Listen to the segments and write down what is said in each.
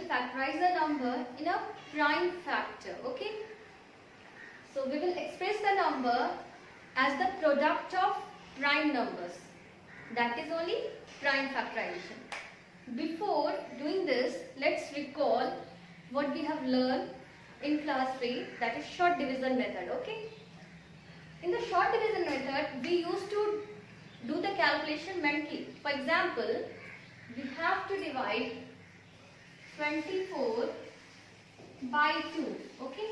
factorize a number in a prime factor. Okay. So we will express the number as the product of prime numbers. That is only prime factorization. Before doing this, let's recall what we have learned in class 3, that is short division method. Okay. In the short division method, we used to do the calculation mentally. For example, we have to divide 24 by 2. Okay.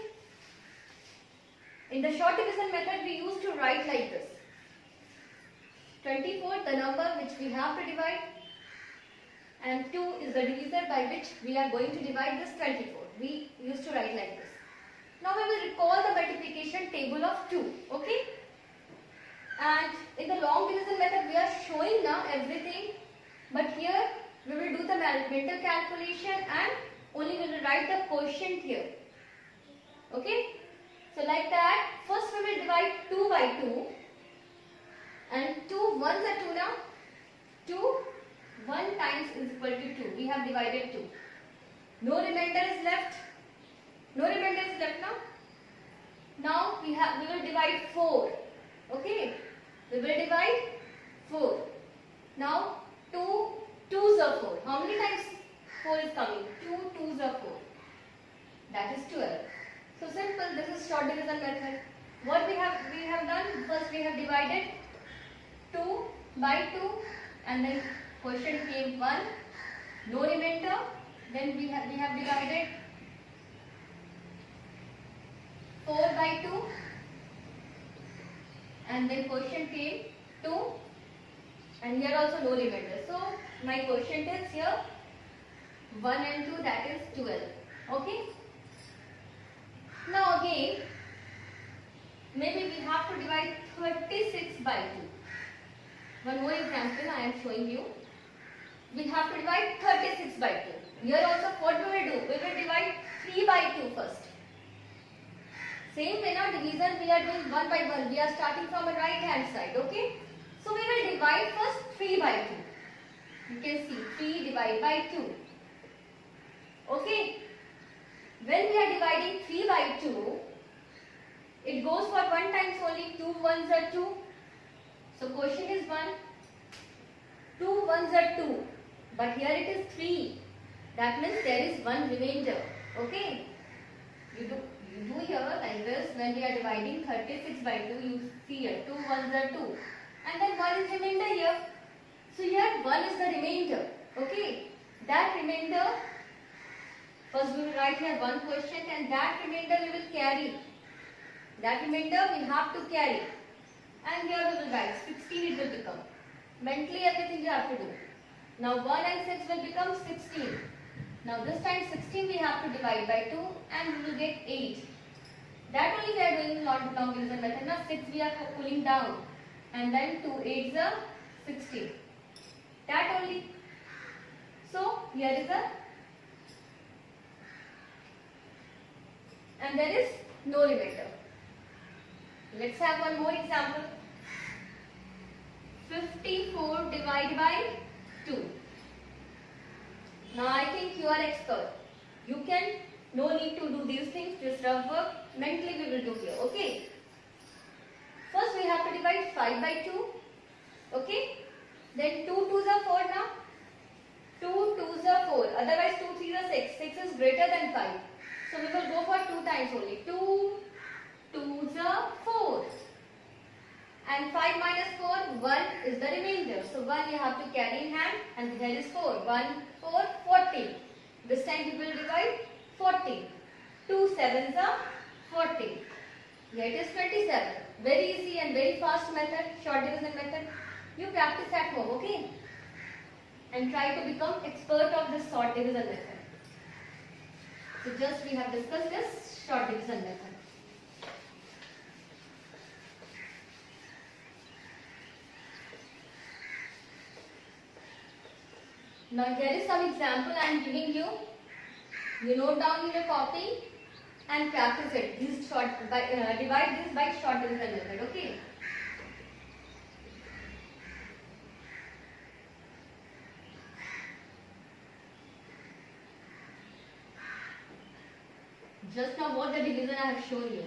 In the short division method, we used to write like this. 24, the number which we have to divide, and 2 is the divisor by which we are going to divide this 24. We used to write like this. Now we will recall the multiplication table of 2. Okay. And in the long division method, we are showing now everything, but here we will do the mental calculation and only we will write the quotient here. Okay. So like that, first we will divide 2 by 2, and 2 ones are 2 now. 2 1 times is equal to 2. We have divided 2. No remainder is left. No remainder is left now. Now we will divide 4. Okay. We will divide 4. Now 2 2s are 4. How many times 4 is coming? 2 2s are 4. That is 12. So simple. This is short division method. What we have done? First we have divided 2 by 2, and then quotient came 1. No remainder. Then we have divided 4 by 2, and then quotient came 2, and here also no remainder. So my quotient is here 1 and 2, that is 12. Okay. Now again, maybe we have to divide 36 by 2. One more example I am showing you. We have to divide 36 by 2. Here also what we will do? We will divide 3 by 2 first. Same way now division we are doing 1 by 1. We are starting from the right hand side. Okay. So we will divide first 3 by 2. You can see 3 divided by 2. Okay. When we are dividing 3 by 2, it goes for 1 times only. 2 ones are 2. So quotient is 1. 2 ones are 2. But here it is 3. That means there is 1 remainder. Okay. You do here like this. When we are dividing 36 by 2, you see here 2 ones are 2. And then 1 is remainder here. So here 1 is the remainder. Okay. That remainder, first we will write here 1 quotient, and that remainder we will carry. That remainder we have to carry. And here we will write 16 it will become. Mentally everything you have to do. Now 1 and 6 will become 16. Now this time 16 we have to divide by 2, and we will get 8. That only we are doing long division method. Now 6 we are pulling down, and then 2 8s are 16. That only. So here is a, and there is no remainder. Let's have one more example. 54 divided by 2. Now I think you are expert. You can, no need to do these things, just rough work. Mentally we will do here. Okay. First we have to divide 5 by 2. Okay. Then 2 2s are 4 now. 2 2s are 4. Otherwise 2 3s are 6. 6 is greater than 5. So we will go for 2 times only. 2 2s are 4. And 5 minus 4, 1 is the remainder. So 1 you have to carry in hand, and here is 4. 1, 4, 14. This time we will divide 14. 2 7s are 14. Here it is 27. Very easy and very fast method, short division method. You practice at home, okay? And try to become expert of this short division method. So just we have discussed this short division method. Now here is some example I am giving you. You note down in your copy and practice it. This divide this by short division method. Okay. Just now what the division I have shown you.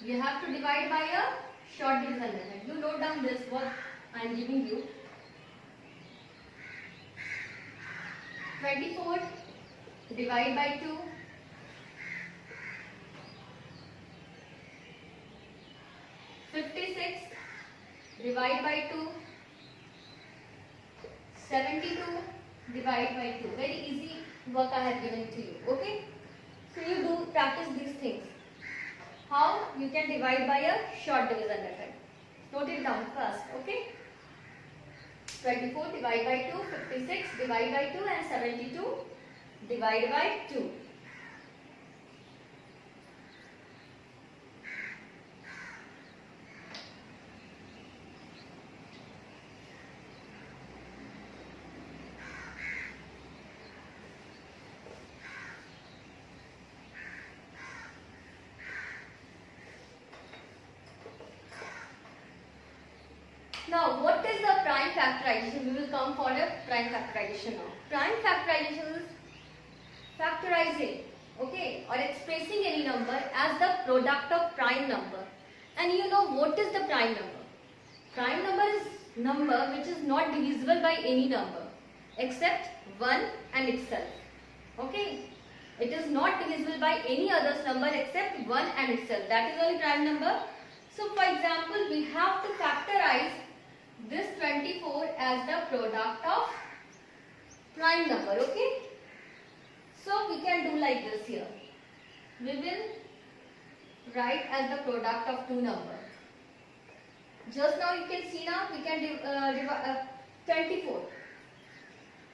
You have to divide by a short division method. You note down this what I am giving you. 24 divide by 2. 56 divide by 2. 72 divide by 2. Very easy work I have given to you. Okay? So you do practice these things. How you can divide by a short division method. Note it down first. Okay? 24 divide by 2, 56 divide by 2 and 72 divide by 2. Now, what is the prime factorization? We will come for a prime factorization now. Prime factorization is factorizing, okay, or expressing any number as the product of prime number. And you know what is the prime number? Prime number is number which is not divisible by any number except 1 and itself. Okay, it is not divisible by any other number except 1 and itself. That is only prime number. So, for example, we have to factorize this 24 as the product of prime number. Okay, so we can do like this here. We will write as the product of two numbers. Just now you can see now we can divide 24.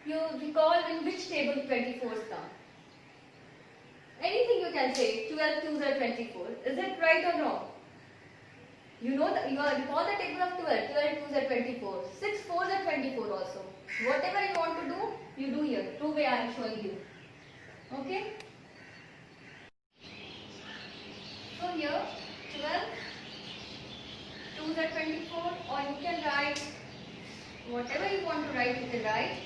You recall in which table 24s come? Anything you can say. 12 2s are 24. Is it right or wrong? You know that you recall the table of 12. 12 2s are 24. 6 4s are 24 also. Whatever you want to do, you do here. Two way I am showing you. Okay. So here 12 2s are 24, or you can write whatever you want to write. You can write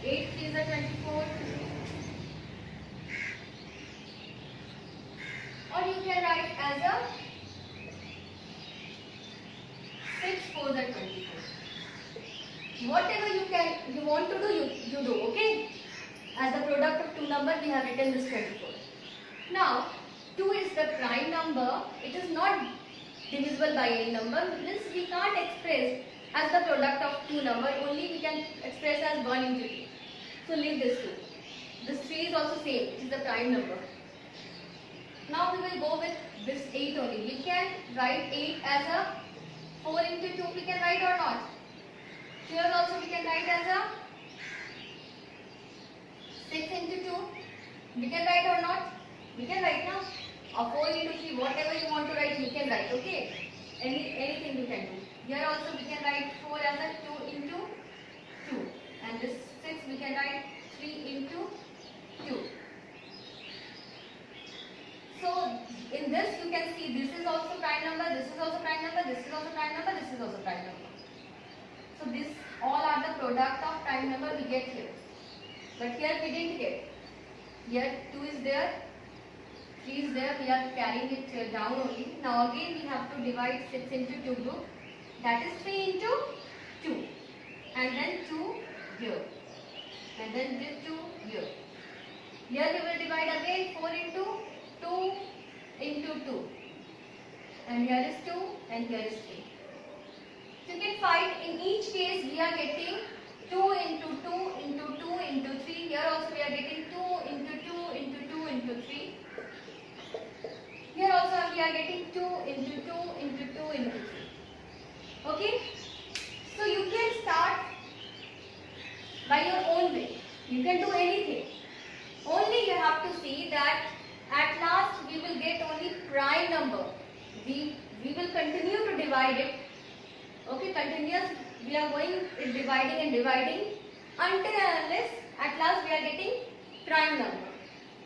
8 3s are 24, or you can write as a 6 4s are 24. Whatever you want to do, you do. Okay. As the product of two numbers, we have written this 24. Now, 2 is the prime number. It is not divisible by any number. Means we can't express as the product of two numbers. Only we can express as 1 into 2. So leave this 2. This 3 is also same. It is the prime number. Now we will go with this 8 only. We can write 8 as a 4 into 2. We can write or not. Here also we can write as a 6 into 2. We can write or not? We can write now. Or 4 into 3, whatever you want to write, you can write. Okay? Anything you can do. Here also we can write 4 as a 2 into 2. And this 6 we can write 3 into 2. So in this you can see this is also prime number, this is also prime number, this is also prime number, this is also prime number. So this all are the product of prime number we get here. But here we didn't get. Here 2 is there, 3 is there, we are carrying it down only. Now again we have to divide 6 into 2 group. That is 3 into 2. And then 2 here. And then this 2 here. Here we will divide again 4 into 2 into 2. And here is 2 and here is 3. So you can find in each case we are getting 2 into 2 into 2 into 3. Here also we are getting 2 into 2 into 2 into 3. Here also we are getting 2 into 2 into 2 into 3. Okay? So you can start by your own way. You can do anything. Only you have to see that at last we will get only prime number. We will continue to divide it. Okay, continuous. We are going dividing and dividing until and unless at last we are getting prime number.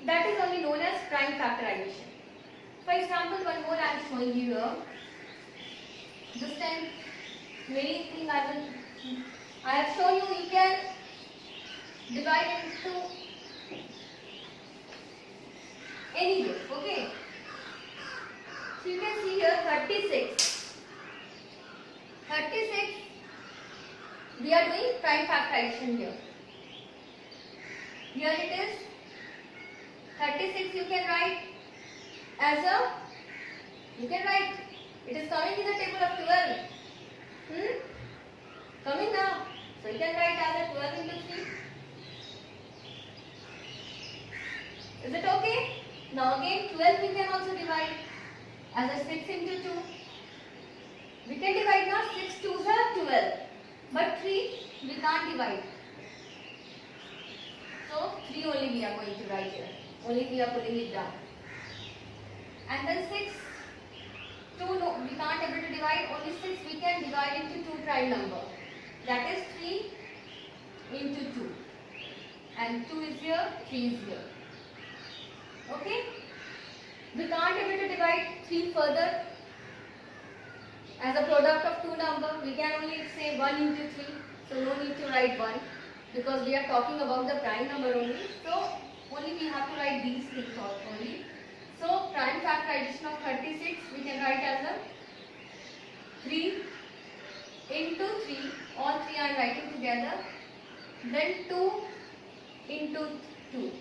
That is only known as prime factorization. For example, one more I am showing you here. This time Many things I have shown you. You can divide into any group. Okay. So you can see here 36. 36. We are doing prime factorization here. Here it is. 36 you can write as a, you can write, it is coming in the table of 12. Coming now. So you can write as a 12 into 3. Is it okay? Now again 12 we can also divide as a 6 into 2. We can divide now 6 2s are 12. But 3 we can't divide. So 3 only we are going to write here. Only we are putting it down. And then 6, 2 no, we can't able to divide. Only 6 we can divide into 2 prime number. That is 3 into 2. And 2 is here, 3 is here. Okay? We can't able to divide 3 further. As a product of 2 number, we can only say 1 into 3. So no need to write 1. Because we are talking about the prime number only. So only we have to write these things only. So prime factorization of 36 we can write as a 3 into 3. All 3 I am writing together. Then 2 into 2.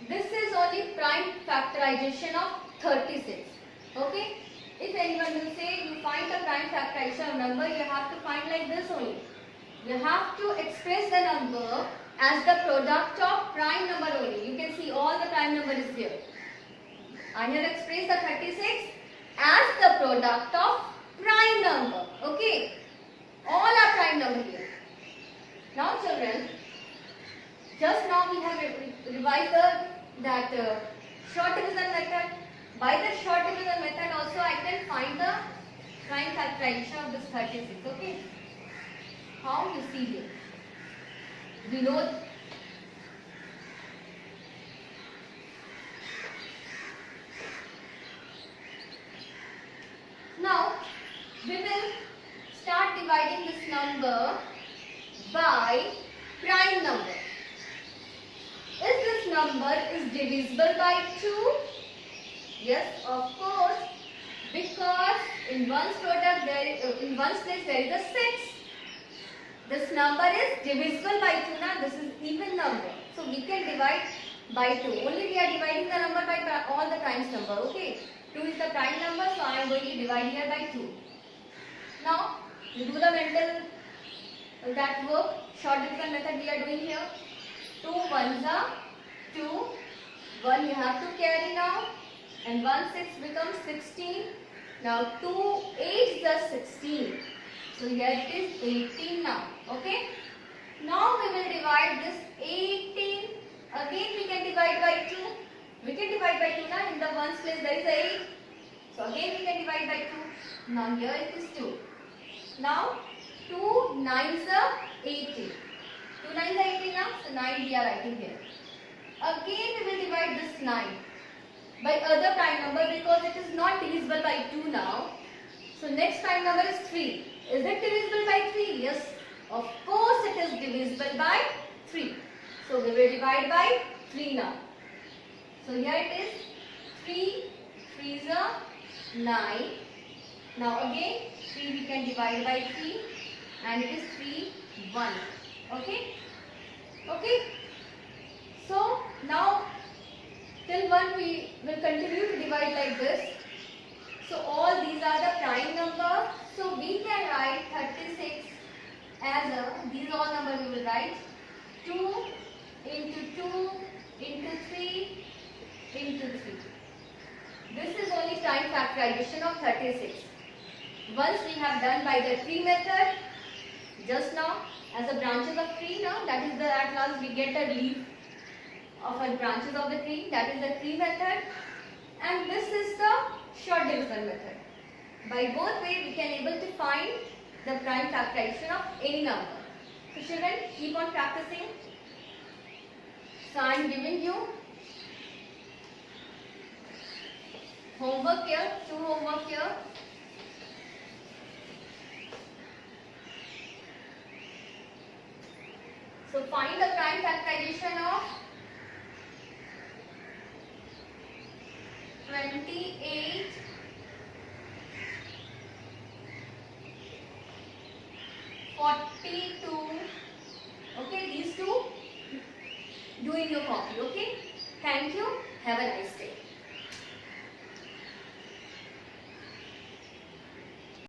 This is only prime factorization of 36. Okay? If anyone will say you find the prime factorization of number, you have to find like this only. You have to express the number as the product of prime number only. You can see all the prime number is here. I have expressed the 36 as the product of prime number. Okay. All are prime number here. Now children, just now we have revised that short division method. By the short division method also I can find the prime factorization of this 36. Okay. How you see here? We know now we will start dividing this number by prime number. Is this number is divisible by 2? Yes, of course, because in one's product in one's place there is a 6. This number is divisible by 2 now. This is even number. So we can divide by 2. Only we are dividing the number by all the primes number. Okay. 2 is the prime number. So I am going to divide here by 2. Now we do the mental that work. Short division method we are doing here. 2 ones are 2. 1 you have to carry now. And 1 6 becomes 16. Now 2 8 is 16. So here it is 18 now. Okay. Now we will divide this 18. Again we can divide by 2. We can divide by 2 now. In the ones place there is 8. So again we can divide by 2. Now here it is 2. Now 2 9s are 18. 2 9s are 18 now. So 9 we are writing here. Again we will divide this 9 by other prime number because it is not divisible by 2 now. So next prime number is 3. Is it divisible by 3? Yes. Of course it is divisible by 3. So we will divide by 3 now. So here it is 3. 3 is a 9. Now again 3 we can divide by 3 and it is 3 1. Okay. Okay. So now till 1 we will continue to divide like this. So all these are the prime number. So we can write 36 as a, these all numbers we will write 2 into 2 into 3 into 3. This is only prime factorization of 36. Once we have done by the tree method, just now as a branches of tree now, that is the at last we get a leaf of a branches of the tree, that is the tree method, and this is the short division method. By both ways we can able to find the prime factorization of any number. So children, keep on practicing. So I am giving you homework here, 2 homework here. find factorization of 28 42. Okay, these two do in your copy. Okay, thank you, have a nice day.